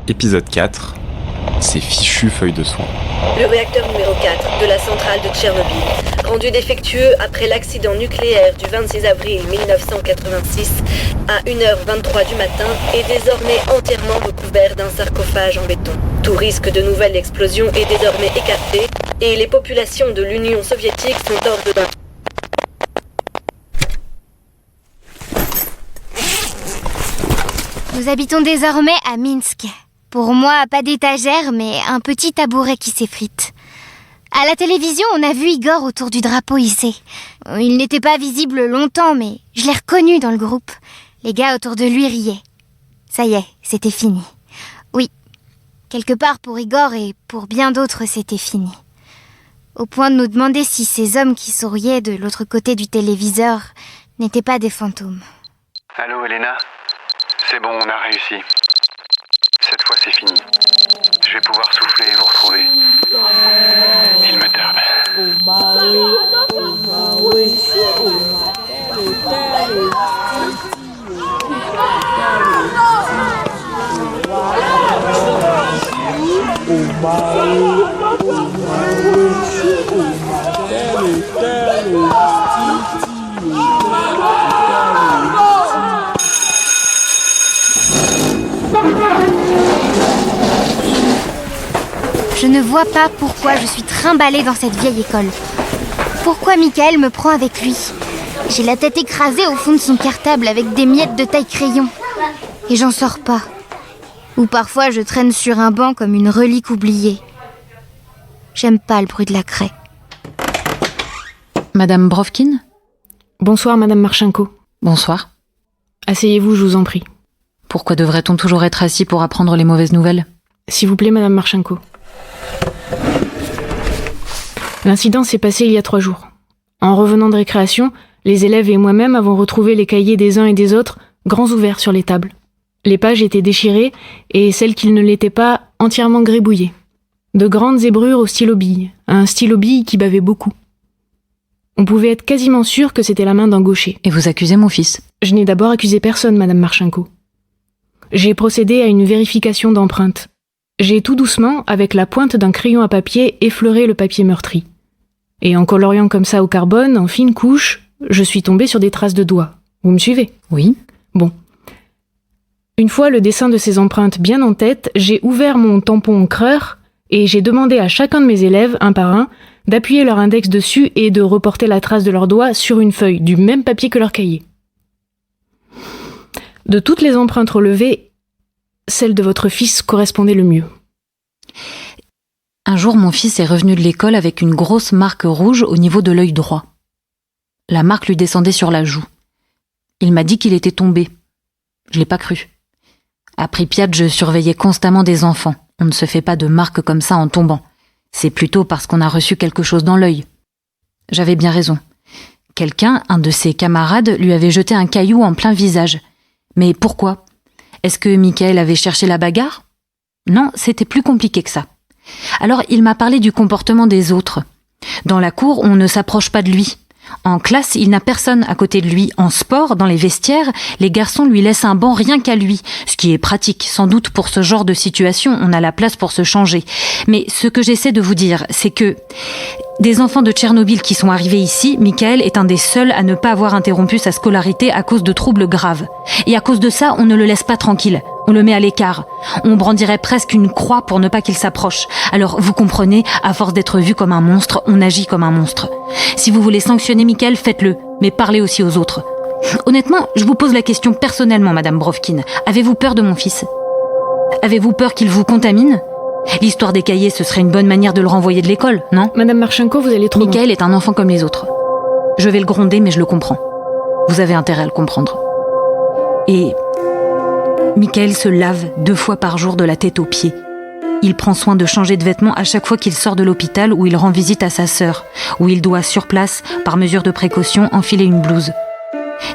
Épisode 4. Ces fichues feuilles de soie. Le réacteur numéro 4 de la centrale de Tchernobyl, rendu défectueux après l'accident nucléaire du 26 avril 1986 à 1h23 du matin, est désormais entièrement recouvert d'un sarcophage en béton. Tout risque de nouvelle explosion est désormais écarté et les populations de l'Union soviétique sont hors de danger. Nous habitons désormais à Minsk. Pour moi, pas d'étagère, mais un petit tabouret qui s'effrite. À la télévision, on a vu Igor autour du drapeau hissé. Il n'était pas visible longtemps, mais je l'ai reconnu dans le groupe. Les gars autour de lui riaient. Ça y est, c'était fini. Oui, quelque part pour Igor et pour bien d'autres, c'était fini. Au point de nous demander si ces hommes qui souriaient de l'autre côté du téléviseur n'étaient pas des fantômes. Allô, Elena ? C'est bon, on a réussi. Cette fois, c'est fini. Je vais pouvoir souffler et vous retrouver. Il me tarde. Je ne vois pas pourquoi je suis trimballée dans cette vieille école. Pourquoi Michael me prend avec lui ? J'ai la tête écrasée au fond de son cartable avec des miettes de taille-crayon. Et j'en sors pas. Ou parfois je traîne sur un banc comme une relique oubliée. J'aime pas le bruit de la craie. Madame Brovkin ? Bonsoir, Madame Marchenko. Bonsoir. Asseyez-vous, je vous en prie. Pourquoi devrait-on toujours être assis pour apprendre les mauvaises nouvelles ? S'il vous plaît, Madame Marchenko. L'incident s'est passé il y a 3 jours. En revenant de récréation, les élèves et moi-même avons retrouvé les cahiers des uns et des autres, grands ouverts sur les tables. Les pages étaient déchirées et celles qui ne l'étaient pas, entièrement gribouillées. De grandes zébrures au stylo-bille, un stylo-bille qui bavait beaucoup. On pouvait être quasiment sûr que c'était la main d'un gaucher. Et vous accusez mon fils ? Je n'ai d'abord accusé personne, Madame Marchenko. J'ai procédé à une vérification d'empreintes. J'ai tout doucement, avec la pointe d'un crayon à papier, effleuré le papier meurtri. Et en coloriant comme ça au carbone, en fine couche, je suis tombée sur des traces de doigts. Vous me suivez ? Oui. Bon. Une fois le dessin de ces empreintes bien en tête, j'ai ouvert mon tampon encreur et j'ai demandé à chacun de mes élèves, un par un, d'appuyer leur index dessus et de reporter la trace de leurs doigts sur une feuille, du même papier que leur cahier. De toutes les empreintes relevées, celle de votre fils correspondait le mieux. Un jour, mon fils est revenu de l'école avec une grosse marque rouge au niveau de l'œil droit. La marque lui descendait sur la joue. Il m'a dit qu'il était tombé. Je l'ai pas cru. À Pripyat, je surveillais constamment des enfants. On ne se fait pas de marques comme ça en tombant. C'est plutôt parce qu'on a reçu quelque chose dans l'œil. J'avais bien raison. Quelqu'un, un de ses camarades, lui avait jeté un caillou en plein visage. Mais pourquoi ? Est-ce que Michael avait cherché la bagarre ? Non, c'était plus compliqué que ça. Alors il m'a parlé du comportement des autres. Dans la cour, on ne s'approche pas de lui. En classe, il n'a personne à côté de lui. En sport, dans les vestiaires, les garçons lui laissent un banc rien qu'à lui. Ce qui est pratique. Sans doute pour ce genre de situation, on a la place pour se changer. Mais ce que j'essaie de vous dire, c'est que des enfants de Tchernobyl qui sont arrivés ici, Michael est un des seuls à ne pas avoir interrompu sa scolarité à cause de troubles graves. Et à cause de ça, on ne le laisse pas tranquille. On le met à l'écart. On brandirait presque une croix pour ne pas qu'il s'approche. Alors, vous comprenez, à force d'être vu comme un monstre, on agit comme un monstre. Si vous voulez sanctionner Michael, faites-le, mais parlez aussi aux autres. Honnêtement, je vous pose la question personnellement, Madame Brovkin. Avez-vous peur de mon fils ? Avez-vous peur qu'il vous contamine ? L'histoire des cahiers, ce serait une bonne manière de le renvoyer de l'école, non ? Madame Marchenko, vous allez trop loin. Michael est un enfant comme les autres. Je vais le gronder, mais je le comprends. Vous avez intérêt à le comprendre. Et Michael se lave 2 fois par jour de la tête aux pieds. Il prend soin de changer de vêtements à chaque fois qu'il sort de l'hôpital où il rend visite à sa sœur, où il doit, sur place, par mesure de précaution, enfiler une blouse.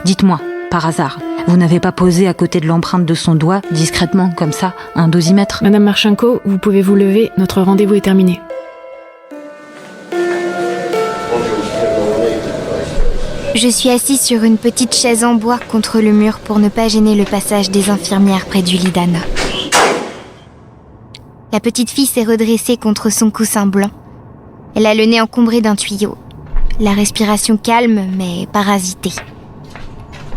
Dites-moi, par hasard, vous n'avez pas posé à côté de l'empreinte de son doigt, discrètement, comme ça, un dosimètre ? Madame Marchenko, vous pouvez vous lever, notre rendez-vous est terminé. Je suis assise sur une petite chaise en bois contre le mur pour ne pas gêner le passage des infirmières près du lit d'Anna. La petite fille s'est redressée contre son coussin blanc. Elle a le nez encombré d'un tuyau. La respiration calme, mais parasitée.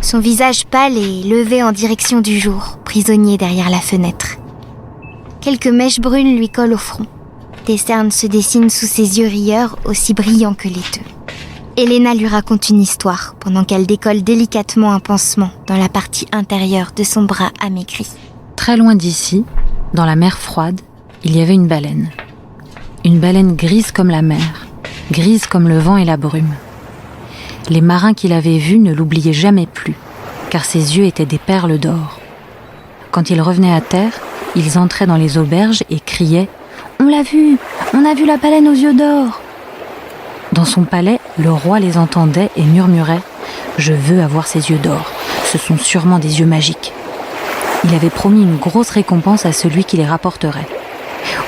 Son visage pâle est levé en direction du jour, prisonnier derrière la fenêtre. Quelques mèches brunes lui collent au front. Des cernes se dessinent sous ses yeux rieurs, aussi brillants que laiteux. Elena lui raconte une histoire, pendant qu'elle décolle délicatement un pansement dans la partie intérieure de son bras amaigri. Très loin d'ici, dans la mer froide, il y avait une baleine. Une baleine grise comme la mer, grise comme le vent et la brume. Les marins qui l'avaient vue ne l'oubliaient jamais plus, car ses yeux étaient des perles d'or. Quand ils revenaient à terre, ils entraient dans les auberges et criaient « On l'a vue! On a vu la baleine aux yeux d'or !» Dans son palais, le roi les entendait et murmurait « Je veux avoir ses yeux d'or, ce sont sûrement des yeux magiques. » Il avait promis une grosse récompense à celui qui les rapporterait.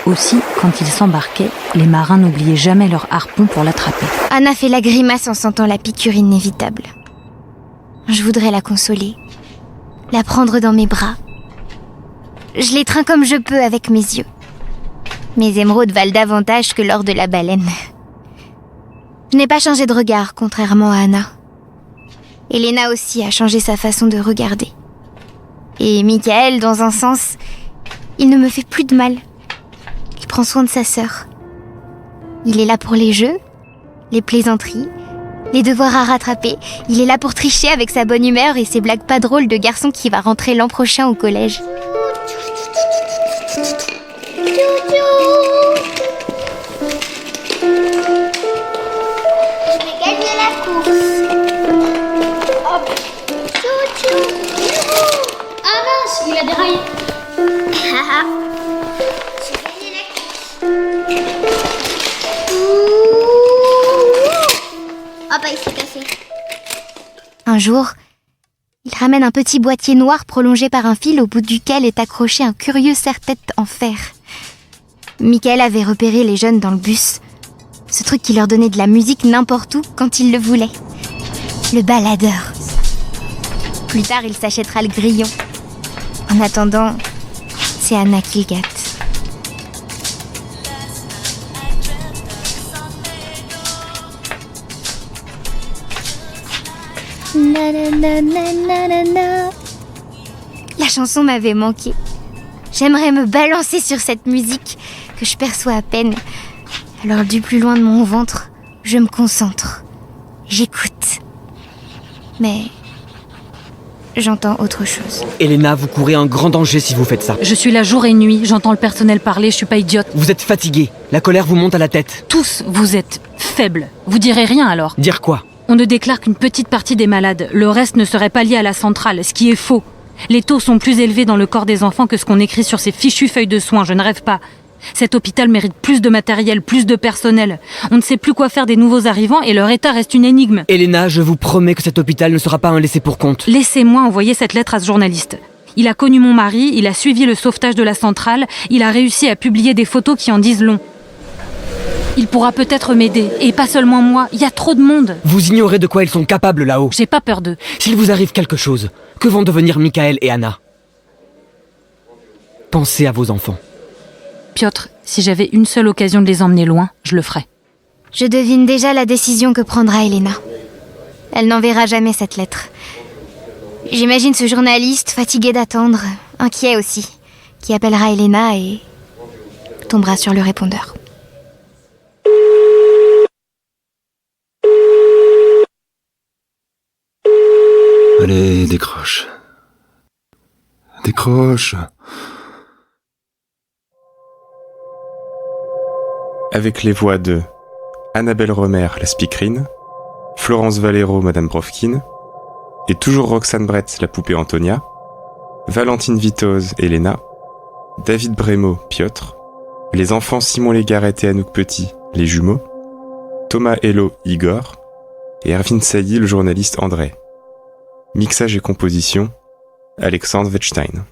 Aussi, quand ils s'embarquaient, les marins n'oubliaient jamais leur harpon pour l'attraper. Anna fait la grimace en sentant la piqûre inévitable. Je voudrais la consoler, la prendre dans mes bras. Je l'étreins comme je peux avec mes yeux. Mes émeraudes valent davantage que l'or de la baleine. Je n'ai pas changé de regard, contrairement à Anna. Elena aussi a changé sa façon de regarder. Et Michael, dans un sens, il ne me fait plus de mal. Il prend soin de sa sœur. Il est là pour les jeux, les plaisanteries, les devoirs à rattraper. Il est là pour tricher avec sa bonne humeur et ses blagues pas drôles de garçon qui va rentrer l'an prochain au collège. Je vais gagner la course. Hop. Chou-chou. Ah mince, il a déraillé. J'ai gagné la course. Ah bah il s'est cassé. Un jour, il ramène un petit boîtier noir prolongé par un fil au bout duquel est accroché un curieux serre-tête en fer. Michael avait repéré les jeunes dans le bus. Ce truc qui leur donnait de la musique n'importe où quand ils le voulaient. Le baladeur. Plus tard, il s'achètera le grillon. En attendant, c'est Anna qui le gâte. Na. La chanson m'avait manqué. J'aimerais me balancer sur cette musique que je perçois à peine. Alors du plus loin de mon ventre, je me concentre. J'écoute. Mais j'entends autre chose. Elena, vous courez un grand danger si vous faites ça. Je suis là jour et nuit, j'entends le personnel parler, je suis pas idiote. Vous êtes fatigué, la colère vous monte à la tête. Tous, vous êtes faibles. Vous direz rien alors. Dire quoi? On ne déclare qu'une petite partie des malades. Le reste ne serait pas lié à la centrale, ce qui est faux. Les taux sont plus élevés dans le corps des enfants que ce qu'on écrit sur ces fichues feuilles de soins, je ne rêve pas. Cet hôpital mérite plus de matériel, plus de personnel. On ne sait plus quoi faire des nouveaux arrivants et leur état reste une énigme. Elena, je vous promets que cet hôpital ne sera pas un laissé-pour-compte. Laissez-moi envoyer cette lettre à ce journaliste. Il a connu mon mari, il a suivi le sauvetage de la centrale, il a réussi à publier des photos qui en disent long. Il pourra peut-être m'aider, et pas seulement moi, il y a trop de monde. Vous ignorez de quoi ils sont capables là-haut. J'ai pas peur d'eux. S'il vous arrive quelque chose, que vont devenir Michael et Anna? Pensez à vos enfants. Piotr, si j'avais une seule occasion de les emmener loin, je le ferais. Je devine déjà la décision que prendra Elena. Elle n'enverra jamais cette lettre. J'imagine ce journaliste fatigué d'attendre, inquiet aussi, qui appellera Elena et tombera sur le répondeur. Allez, décroche. Décroche. Avec les voix de Annabelle Romer, la speakerine, Florence Valero, Madame Brovkin, et toujours Roxane Brett, la poupée Antonia, Valentine Vitoz, Elena, David Brémaud, Piotr, les enfants Simon Légaret et Anouk Petit, les jumeaux, Thomas Hello, Igor, et Erwin Sailly, le journaliste André. Mixage et composition, Alexandre Wettstein.